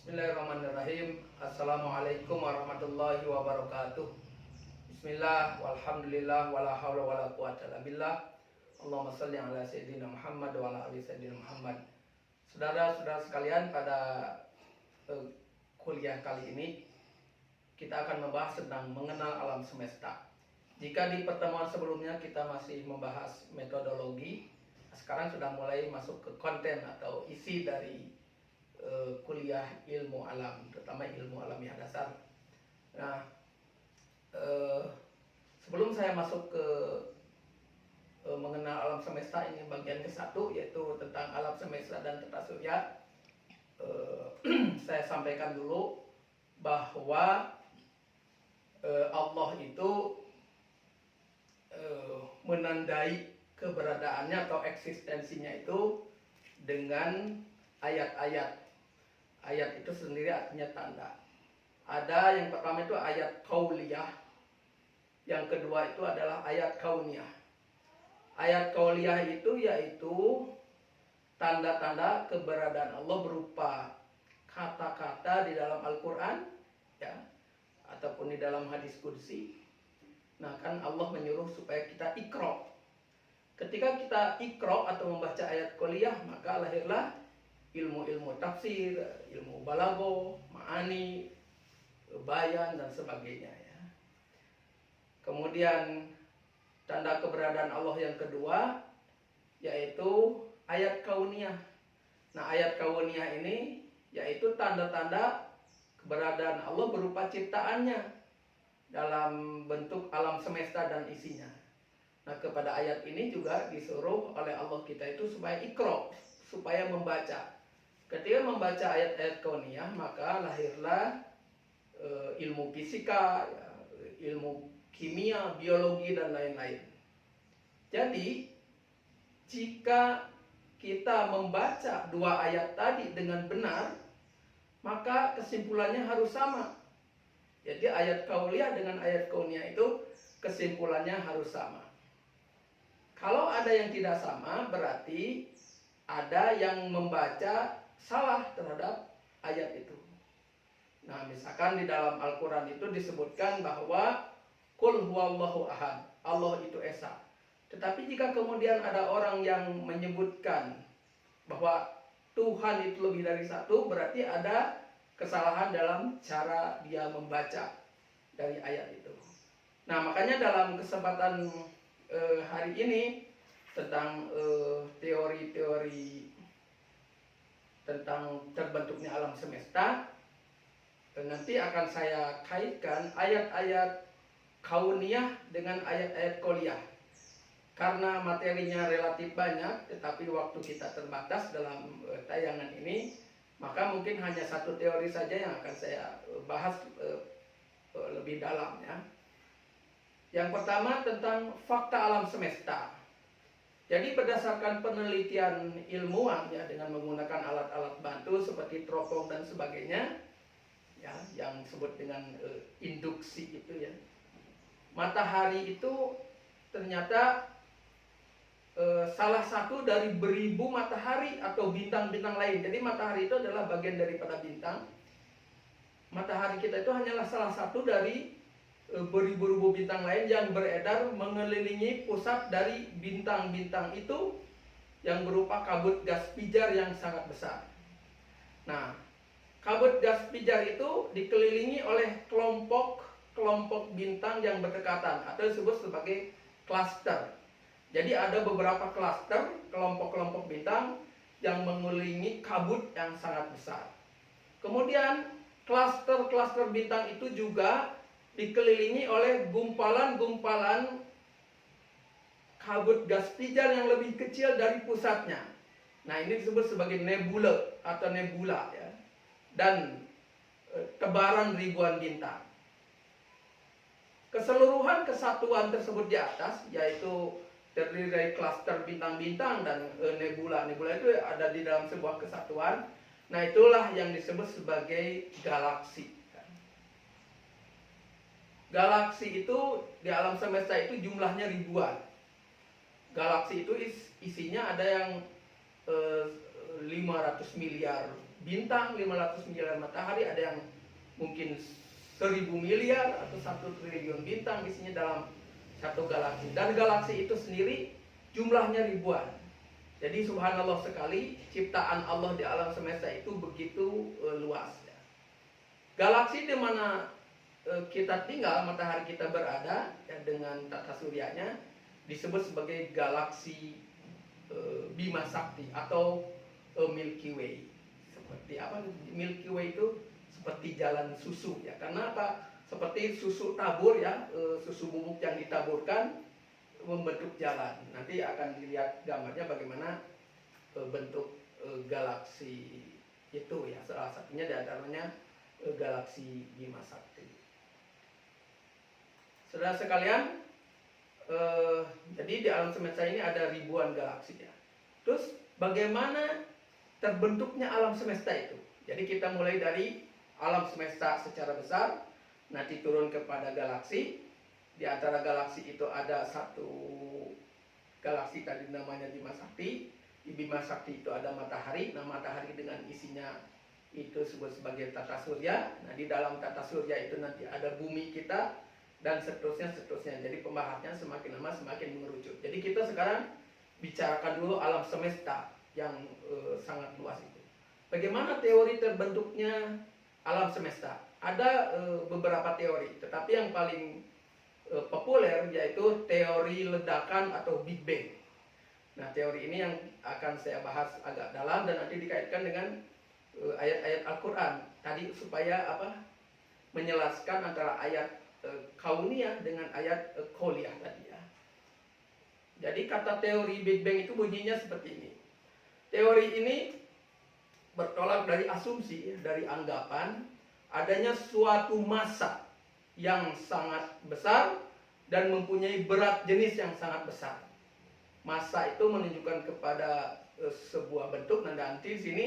Bismillahirrahmanirrahim. Assalamualaikum warahmatullahi wabarakatuh. Bismillah, walhamdulillah, wala hawla wala quwata illa billah. Allahumma salli ala sayyidina Muhammad wa ala ali sayyidina Muhammad. Saudara-saudara sekalian, pada kuliah kali ini kita akan membahas tentang mengenal alam semesta. Jika di pertemuan sebelumnya kita masih membahas metodologi, sekarang sudah mulai masuk ke konten atau isi dari kuliah ilmu alam, terutama ilmu alamiah dasar. Nah, sebelum saya masuk ke mengenal alam semesta, ini bagian ke-1, yaitu tentang alam semesta dan tata surya. Saya sampaikan dulu bahwa Allah itu menandai keberadaannya atau eksistensinya itu dengan ayat-ayat. Ayat itu sendiri artinya tanda. Ada yang pertama itu ayat kauliyah, yang kedua itu adalah ayat kauniyah. Ayat kauliyah itu yaitu tanda-tanda keberadaan Allah berupa kata-kata di dalam Al-Quran, ya, ataupun di dalam hadis qudsi. Nah, kan Allah menyuruh supaya kita iqra. Ketika kita iqra atau membaca ayat kauliyah, maka lahirlah ilmu-ilmu tafsir, ilmu balaghah, ma'ani, bayan dan sebagainya, ya. Kemudian tanda keberadaan Allah yang kedua yaitu ayat kauniyah. Nah, ayat kauniyah ini yaitu tanda-tanda keberadaan Allah berupa ciptaannya dalam bentuk alam semesta dan isinya. Nah, kepada ayat ini juga disuruh oleh Allah kita itu supaya iqra, supaya membaca. Ketika membaca ayat-ayat kauniyah, maka lahirlah ilmu fisika, ya, ilmu kimia, biologi, dan lain-lain. Jadi, jika kita membaca dua ayat tadi dengan benar, maka kesimpulannya harus sama. Jadi ayat kauliyah dengan ayat kauniyah itu kesimpulannya harus sama. Kalau ada yang tidak sama, berarti ada yang membaca salah terhadap ayat itu. Nah, misalkan di dalam Al-Quran itu disebutkan bahwa Qul huwallahu ahad, Allah itu esa. Tetapi jika kemudian ada orang yang menyebutkan bahwa Tuhan itu lebih dari satu, berarti ada kesalahan dalam cara dia membaca dari ayat itu. Nah, makanya dalam kesempatan hari ini tentang teori-teori tentang terbentuknya alam semesta, nanti akan saya kaitkan ayat-ayat kauniyah dengan ayat-ayat kauliyah. Karena materinya relatif banyak, tetapi waktu kita terbatas dalam tayangan ini, maka mungkin hanya satu teori saja yang akan saya bahas lebih dalam, ya. Yang pertama tentang fakta alam semesta. Jadi berdasarkan penelitian ilmuwan, ya, dengan menggunakan alat-alat bantu seperti teropong dan sebagainya, ya, yang disebut dengan induksi itu, ya. Matahari itu ternyata salah satu dari beribu matahari atau bintang-bintang lain. Jadi matahari itu adalah bagian daripada bintang. Matahari kita itu hanyalah salah satu dari beribu-ribu bintang lain yang beredar mengelilingi pusat dari bintang-bintang itu yang berupa kabut gas pijar yang sangat besar. Nah, kabut gas pijar itu dikelilingi oleh kelompok bintang yang berdekatan atau disebut sebagai klaster. Jadi ada beberapa klaster, kelompok-kelompok bintang yang mengelilingi kabut yang sangat besar. Kemudian klaster-klaster bintang itu juga dikelilingi oleh gumpalan-gumpalan kabut gas pijar yang lebih kecil dari pusatnya. Nah, ini disebut sebagai nebula atau nebula, ya. Dan tebaran ribuan bintang. Keseluruhan kesatuan tersebut di atas, yaitu terdiri dari klaster bintang-bintang dan nebula. Nebula itu ada di dalam sebuah kesatuan. Nah, itulah yang disebut sebagai galaksi. Galaksi itu di alam semesta itu jumlahnya ribuan. Galaksi itu isinya ada yang 500 miliar bintang, 500 miliar matahari, ada yang mungkin 1000 miliar atau 1 triliun bintang isinya dalam satu galaksi. Dan galaksi itu sendiri jumlahnya ribuan. Jadi subhanallah sekali, ciptaan Allah di alam semesta itu begitu luas ya. Galaksi di mana kita tinggal, matahari kita berada ya, dengan tata suryanya disebut sebagai galaksi Bima Sakti atau Milky Way. Seperti apa Milky Way itu? Seperti jalan susu ya. Karena apa? Seperti susu tabur ya, susu bubuk yang ditaburkan membentuk jalan. Nanti akan dilihat gambarnya bagaimana bentuk galaksi itu ya. Salah satunya di antaranya galaksi Bima Sakti. Saudara sekalian, jadi di alam semesta ini ada ribuan galaksi ya. Terus bagaimana terbentuknya alam semesta itu? Jadi kita mulai dari alam semesta secara besar, nanti turun kepada galaksi. Di antara galaksi itu ada satu galaksi tadi namanya Bima Sakti. Di Bima Sakti itu ada matahari. Nah, matahari dengan isinya itu disebut sebagai tata surya. Nah, di dalam tata surya itu nanti ada bumi kita dan seterusnya. Jadi pembahasannya semakin lama semakin mengerucut. Jadi kita sekarang bicarakan dulu alam semesta yang sangat luas itu. Bagaimana teori terbentuknya alam semesta? Ada beberapa teori, tetapi yang paling populer yaitu teori ledakan atau Big Bang. Nah, teori ini yang akan saya bahas agak dalam dan nanti dikaitkan dengan ayat-ayat Al-Quran tadi supaya menjelaskan antara ayat kauniyah dengan ayat koliyah tadi ya. Jadi kata teori Big Bang itu bunyinya seperti ini. Teori ini bertolak dari asumsi, dari anggapan adanya suatu massa yang sangat besar dan mempunyai berat jenis yang sangat besar. Massa itu menunjukkan kepada sebuah bentuk. Nah, nanti di sini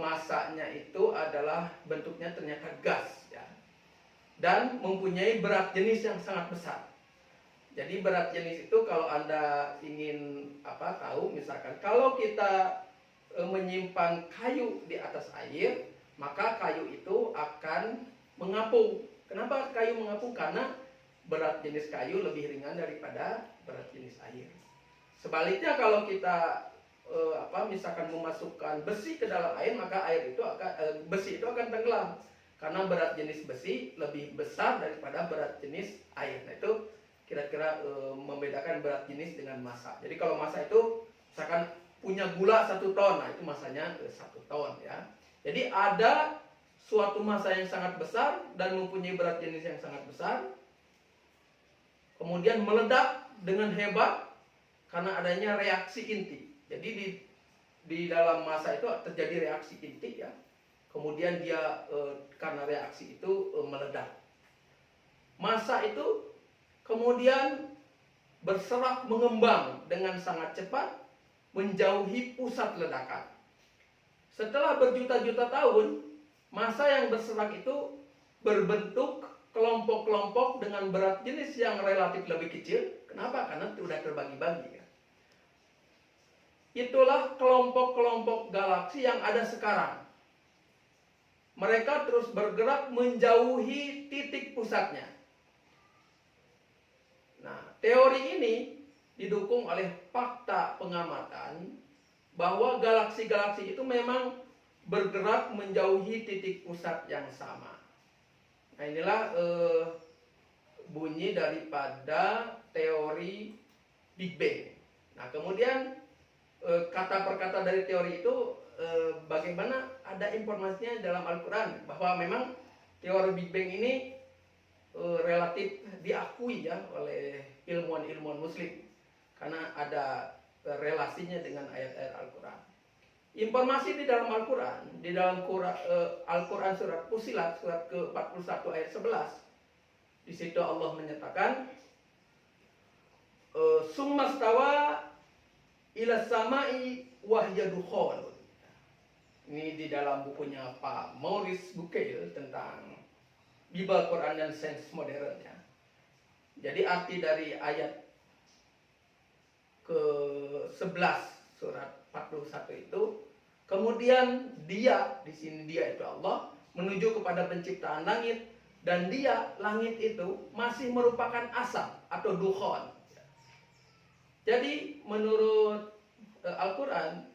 massanya itu adalah bentuknya ternyata gas ya. Dan mempunyai berat jenis yang sangat besar. Jadi berat jenis itu kalau Anda ingin tahu, misalkan kalau kita menyimpan kayu di atas air, maka kayu itu akan mengapung. Kenapa kayu mengapung? Karena berat jenis kayu lebih ringan daripada berat jenis air. Sebaliknya kalau kita misalkan memasukkan besi ke dalam air, maka besi itu akan tenggelam. Karena berat jenis besi lebih besar daripada berat jenis air. Nah, itu kira-kira membedakan berat jenis dengan massa. Jadi kalau massa itu misalkan punya gula 1 ton, nah itu massanya 1 ton ya. Jadi ada suatu massa yang sangat besar dan mempunyai berat jenis yang sangat besar, kemudian meledak dengan hebat karena adanya reaksi inti. Jadi di dalam massa itu terjadi reaksi inti ya. Kemudian dia karena reaksi itu meledak. Massa itu kemudian berserak mengembang dengan sangat cepat menjauhi pusat ledakan. Setelah berjuta-juta tahun, massa yang berserak itu berbentuk kelompok-kelompok dengan berat jenis yang relatif lebih kecil. Kenapa? Karena sudah terbagi-bagi. Itulah kelompok-kelompok galaksi yang ada sekarang. Mereka terus bergerak menjauhi titik pusatnya. Nah, teori ini didukung oleh fakta pengamatan bahwa galaksi-galaksi itu memang bergerak menjauhi titik pusat yang sama. Nah, inilah bunyi daripada teori Big Bang. Nah, kemudian kata per kata dari teori itu bagaimana ada informasinya dalam Al-Quran bahwa memang teori Big Bang ini relatif diakui ya oleh ilmuwan-ilmuwan muslim karena ada relasinya dengan ayat-ayat Al-Quran. Informasi di dalam Al-Quran, di dalam Al-Quran surat Fussilat surat ke-41 ayat 11, di situ Allah menyatakan summastawa ila samai wahya dukhon. Ini di dalam bukunya Pak Maurice Bucaille tentang Bible, Quran dan Sains Modern ya. Jadi arti dari ayat ke-11 surat 41 itu Kemudian dia, di sini dia itu Allah, menuju kepada penciptaan langit, dan dia, langit itu masih merupakan asap atau dukhon. Jadi menurut Al-Quran,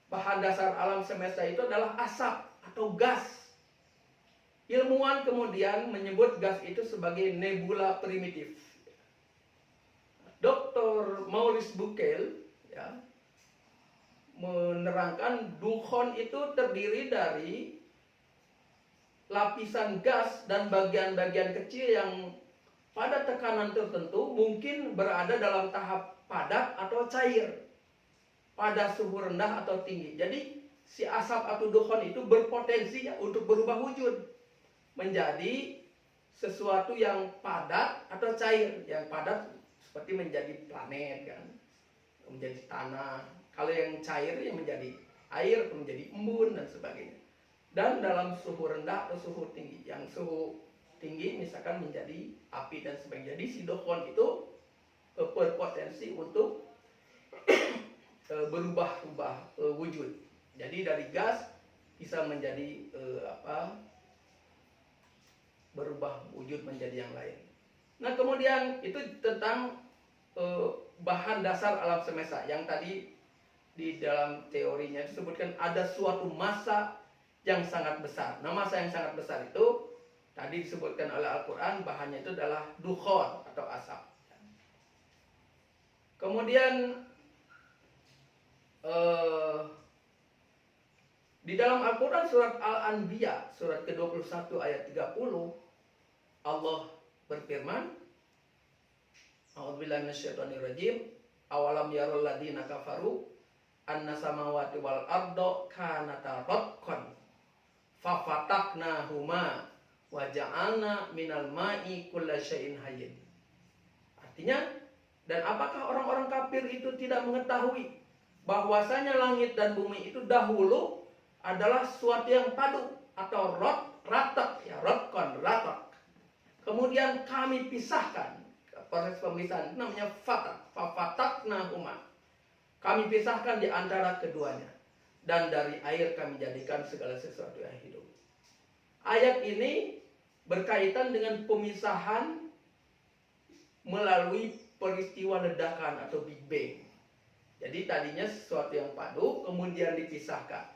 bahan dasar alam semesta itu adalah asap atau gas. Ilmuwan kemudian menyebut gas itu sebagai nebula primitif. Dr. Maurice Bucaille ya, menerangkan dukhon itu terdiri dari lapisan gas dan bagian-bagian kecil yang pada tekanan tertentu mungkin berada dalam tahap padat atau cair, pada suhu rendah atau tinggi. Jadi si asap atau dukhon itu berpotensi ya, untuk berubah wujud menjadi sesuatu yang padat atau cair. Yang padat seperti menjadi planet kan, menjadi tanah. Kalau yang cair yang menjadi air, menjadi embun dan sebagainya. Dan dalam suhu rendah atau suhu tinggi. Yang suhu tinggi misalkan menjadi api dan sebagainya. Jadi si dukhon itu berpotensi untuk berubah-ubah wujud. Jadi dari gas bisa menjadi berubah wujud menjadi yang lain. Nah kemudian itu tentang bahan dasar alam semesta yang tadi di dalam teorinya disebutkan ada suatu massa yang sangat besar. Nah massa yang sangat besar itu tadi disebutkan oleh Al-Quran, bahannya itu adalah dukhon atau asap. Kemudian di dalam Al-Quran surat Al-Anbiya surat ke-21 ayat 30 Allah berfirman, A'udzubillahi minasyaitonirrajim, awalam yarul ladzina kafaru anna samawati wal ardo kanata ratqan fafataqnahuma wa ja'alna minal ma'i kullasyai'in hayyin. Artinya, dan apakah orang-orang kafir itu tidak mengetahui bahwasanya langit dan bumi itu dahulu adalah suatu yang padu atau ratak ya, ratkon, ratak. Kemudian kami pisahkan, proses pemisahan namanya fafataqnahuma. Kami pisahkan di antara keduanya, dan dari air kami jadikan segala sesuatu yang hidup. Ayat ini berkaitan dengan pemisahan melalui peristiwa ledakan atau Big Bang. Jadi tadinya sesuatu yang padu kemudian dipisahkan.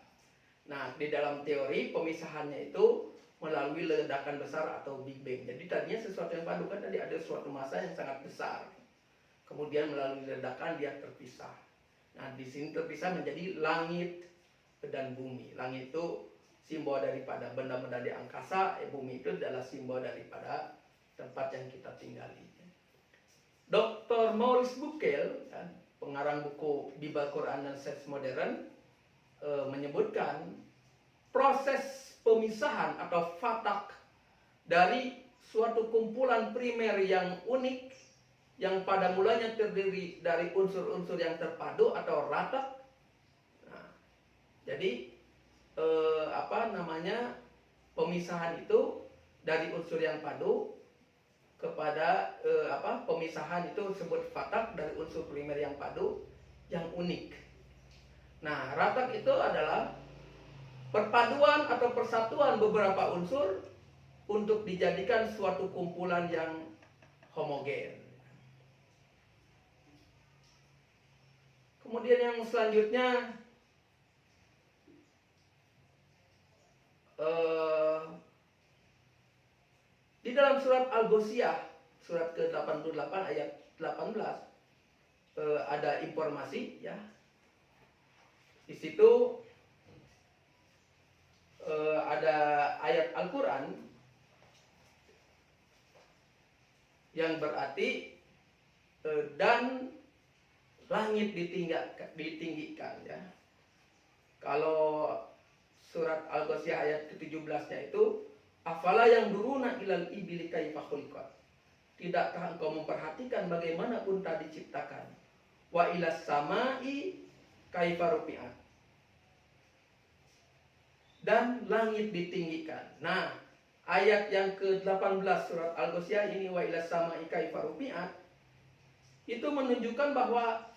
Nah, di dalam teori pemisahannya itu melalui ledakan besar atau Big Bang. Jadi tadinya sesuatu yang padu kan tadi ada suatu massa yang sangat besar. Kemudian melalui ledakan dia terpisah. Nah, di sini terpisah menjadi langit dan bumi. Langit itu simbol daripada benda-benda di angkasa, bumi itu adalah simbol daripada tempat yang kita tinggali. Dr. Maurice Bucaille, pengarang buku Bible, Quran dan Sains Modern, menyebutkan proses pemisahan atau fatak dari suatu kumpulan primer yang unik yang pada mulanya terdiri dari unsur-unsur yang terpadu atau ratak. Nah, jadi pemisahan itu dari unsur yang padu kepada pemisahan itu disebut fatak dari unsur primer yang padu yang unik. Nah, ratak itu adalah perpaduan atau persatuan beberapa unsur untuk dijadikan suatu kumpulan yang homogen. Kemudian yang selanjutnya di dalam surat Al-Ghoshiyah surat ke-88 ayat 18 ada informasi ya. Di situ ada ayat Al-Quran yang berarti dan langit ditinggikan ya. Kalau surat Al-Ghoshiyah ayat ke-17-nya itu afala yang duruna ilal ibili kaifa khuliqat. Tidakkah engkau memperhatikan bagaimana unta diciptakan? Wa ilas samai kaifa rufi'at. Dan langit ditinggikan. Nah, ayat yang ke-18 surat Al-Ghoshiyah ini wa ilas samai kaifa rufi'at itu menunjukkan bahwa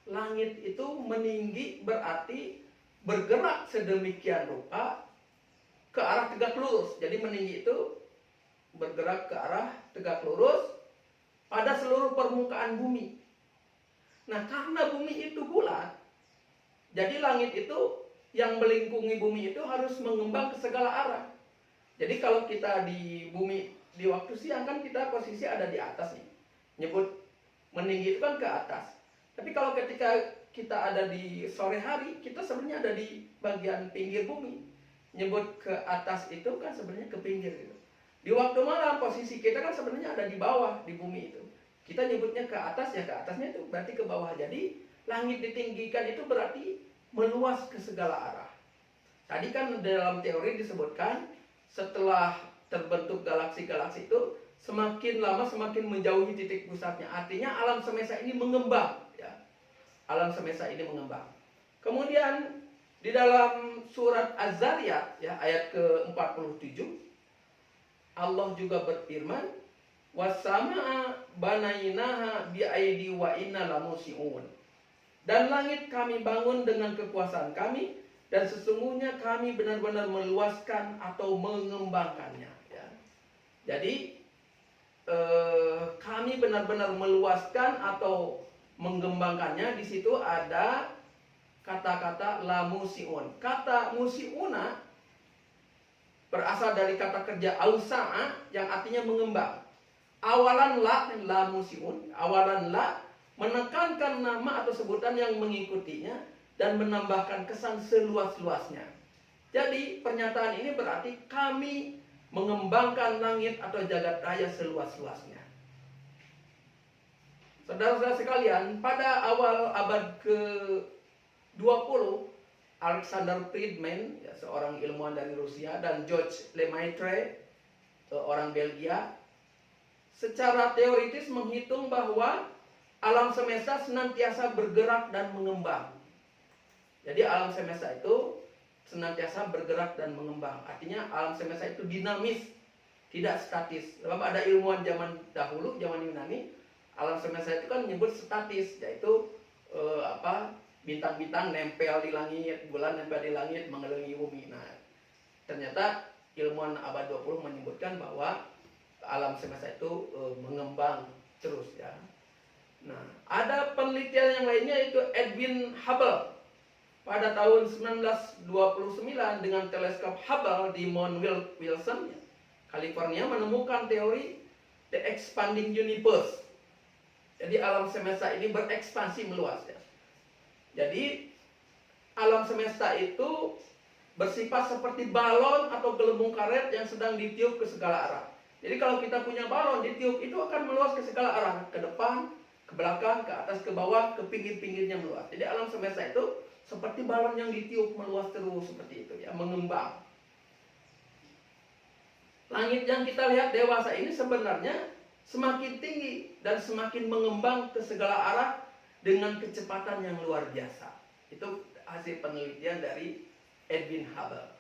langit itu meninggi berarti bergerak sedemikian rupa ke arah tegak lurus. Jadi meninggi itu bergerak ke arah tegak lurus pada seluruh permukaan bumi. Nah, karena bumi itu bulat, jadi langit itu yang melingkungi bumi itu harus mengembang ke segala arah. Jadi kalau kita di bumi di waktu siang kan kita posisi ada di atas nih. Nyebut meninggi itu kan ke atas. Tapi kalau ketika kita ada di sore hari, kita sebenarnya ada di bagian pinggir bumi. Nyebut ke atas itu kan sebenarnya ke pinggir gitu. Di waktu malam posisi kita kan sebenarnya ada di bawah di bumi itu. Kita nyebutnya ke atas, ya ke atasnya itu berarti ke bawah. Jadi langit ditinggikan itu berarti meluas ke segala arah. Tadi kan dalam teori disebutkan setelah terbentuk galaksi-galaksi itu semakin lama semakin menjauhi titik pusatnya. Artinya alam semesta ini mengembang, ya. Alam semesta ini mengembang. Kemudian di dalam surat Az-Zariyat, ya, ayat ke-47, Allah juga berfirman, "Wasama'a banainaha bi'aidi wa inna lamusiun." Dan langit kami bangun dengan kekuasaan kami, dan sesungguhnya kami benar-benar meluaskan atau mengembangkannya. Ya. Jadi kami benar-benar meluaskan atau mengembangkannya. Di situ ada kata-kata lamusiun. Kata musiuna berasal dari kata kerja ausa'a yang artinya mengembang. Awalan la musiun, awalan la menekankan nama atau sebutan yang mengikutinya dan menambahkan kesan seluas-luasnya. Jadi pernyataan ini berarti kami mengembangkan langit atau jagat raya seluas-luasnya. Saudara-saudara sekalian, pada awal abad ke-20, Alexander Friedman, ya, seorang ilmuwan dari Rusia, dan George Lemaitre, orang Belgia, secara teoritis menghitung bahwa alam semesta senantiasa bergerak dan mengembang. Jadi alam semesta itu senantiasa bergerak dan mengembang. Artinya alam semesta itu dinamis, tidak statis. Sebab ada ilmuwan zaman dahulu, zaman Yunani, alam semesta itu kan menyebut statis, yaitu bintang-bintang nempel di langit, bulan nempel di langit, mengelilingi bumi. Nah, ternyata ilmuwan abad 20 menyebutkan bahwa alam semesta itu mengembang terus, ya. Nah, ada penelitian yang lainnya, yaitu Edwin Hubble pada tahun 1929 dengan teleskop Hubble di Mount Wilson, California, menemukan teori the expanding universe. Jadi alam semesta ini berekspansi meluas, ya. Jadi alam semesta itu bersifat seperti balon atau gelembung karet yang sedang ditiup ke segala arah. Jadi kalau kita punya balon ditiup, itu akan meluas ke segala arah, ke depan, ke belakang, ke atas, ke bawah, ke pinggir-pinggirnya meluas. Jadi alam semesta itu seperti balon yang ditiup meluas terus seperti itu, ya, mengembang. Langit yang kita lihat dewasa ini sebenarnya semakin tinggi dan semakin mengembang ke segala arah dengan kecepatan yang luar biasa. Itu hasil penelitian dari Edwin Hubble.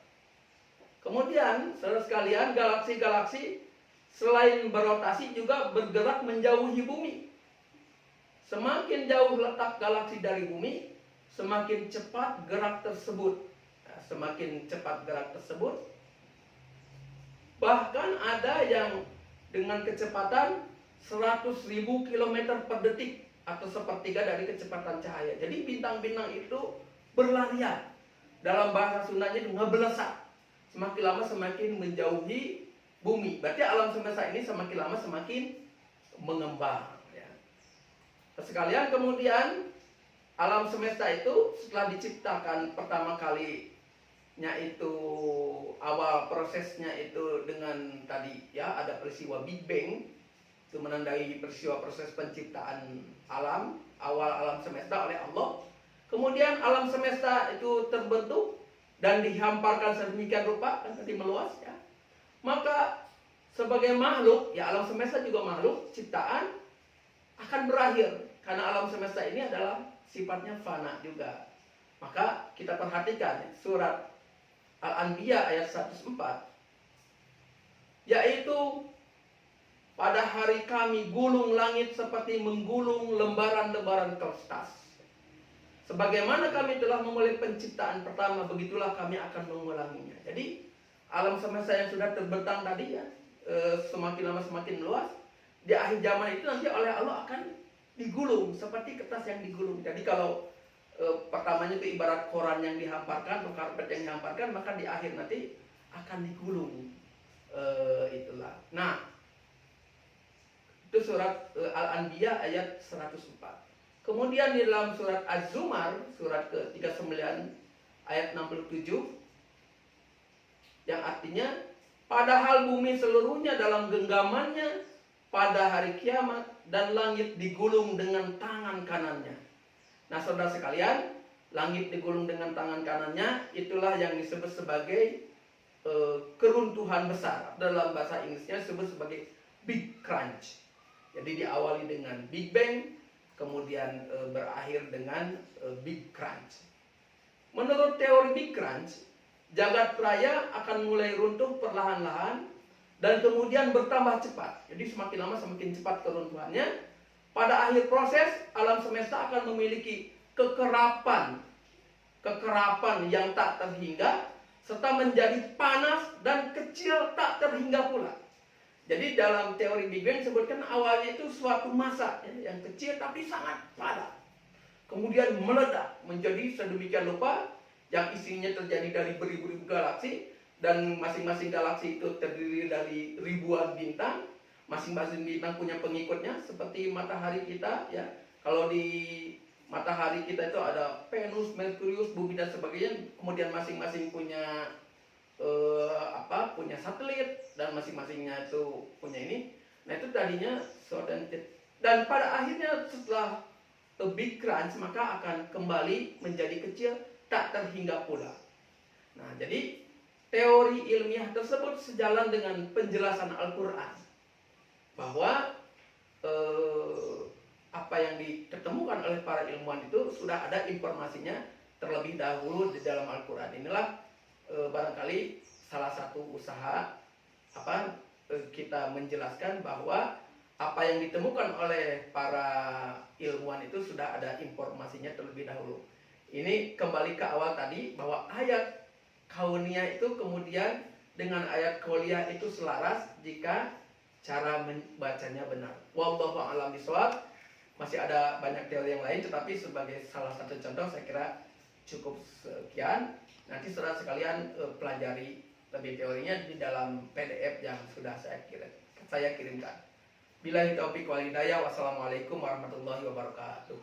Kemudian, saudara sekalian, galaksi-galaksi selain berotasi juga bergerak menjauhi bumi. Semakin jauh letak galaksi dari bumi, semakin cepat gerak tersebut. Nah, semakin cepat gerak tersebut, bahkan ada yang dengan kecepatan 100.000 km per detik atau sepertiga dari kecepatan cahaya. Jadi bintang-bintang itu berlarian. Dalam bahasa Sundanya itu ngebelesak. Semakin lama semakin menjauhi bumi. Berarti alam semesta ini semakin lama semakin mengembang, ya. Sekalian, kemudian alam semesta itu setelah diciptakan pertama kalinya itu, awal prosesnya itu dengan tadi, ya, ada peristiwa Big Bang. Itu menandai peristiwa proses penciptaan alam, awal alam semesta oleh Allah. Kemudian alam semesta itu terbentuk dan dihamparkan sedemikian rupa, kan tadi meluas, ya. Maka sebagai makhluk, ya, alam semesta juga makhluk ciptaan, akan berakhir. Karena alam semesta ini adalah sifatnya fana juga. Maka kita perhatikan, ya, surat Al-Anbiya ayat 104, yaitu pada hari kami gulung langit seperti menggulung lembaran-lembaran kertas. Sebagaimana kami telah memulai penciptaan pertama, begitulah kami akan mengulanginya. Jadi alam semesta yang sudah terbentang tadi ya, semakin lama semakin luas. Di akhir zaman itu nanti oleh Allah akan digulung seperti kertas yang digulung. Jadi kalau pertamanya itu ibarat koran yang dihamparkan atau karpet yang dihamparkan, maka di akhir nanti akan digulung. Itulah. Nah, itu surat Al-Anbiya ayat 104. Kemudian di dalam surat Az-Zumar, surat ke-39 ayat 67, yang artinya, padahal bumi seluruhnya dalam genggamannya pada hari kiamat, dan langit digulung dengan tangan kanannya. Nah, saudara sekalian, langit digulung dengan tangan kanannya, itulah yang disebut sebagai keruntuhan besar. Dalam bahasa Inggrisnya disebut sebagai Big Crunch. Jadi diawali dengan Big Bang, kemudian berakhir dengan Big Crunch. Menurut teori Big Crunch, jagat raya akan mulai runtuh perlahan-lahan dan kemudian bertambah cepat. Jadi semakin lama semakin cepat keruntuhannya. Pada akhir proses, alam semesta akan memiliki kekerapan yang tak terhingga, serta menjadi panas dan kecil tak terhingga pula. Jadi dalam teori Big Bang disebutkan awalnya itu suatu massa ya, yang kecil tapi sangat padat. Kemudian meledak menjadi sedemikian rupa yang isinya terjadi dari beribu-ribu galaksi, dan masing-masing galaksi itu terdiri dari ribuan bintang. Masing-masing bintang punya pengikutnya seperti matahari kita ya. Kalau di matahari kita itu ada Venus, Merkurius, Bumi dan sebagainya. Kemudian masing-masing punya punya satelit, dan masing-masingnya itu punya ini. Nah, itu tadinya dan pada akhirnya setelah Big Crunch maka akan kembali menjadi kecil tak terhingga pula. Nah, jadi teori ilmiah tersebut sejalan dengan penjelasan Al-Quran bahwa apa yang ditemukan oleh para ilmuwan itu sudah ada informasinya terlebih dahulu di dalam Al-Quran. Inilah barangkali salah satu usaha kita menjelaskan bahwa apa yang ditemukan oleh para ilmuwan itu sudah ada informasinya terlebih dahulu. Ini kembali ke awal tadi bahwa ayat kauniyah itu kemudian dengan ayat qauliyah itu selaras jika cara membacanya benar. Wallahu a'lam bishawab. Masih ada banyak teori yang lain, tetapi sebagai salah satu contoh saya kira cukup sekian. Nanti saudara sekalian pelajari lebih teorinya di dalam PDF yang sudah saya kirimkan. Billahi taufiq wal hidayah. Wassalamualaikum warahmatullahi wabarakatuh.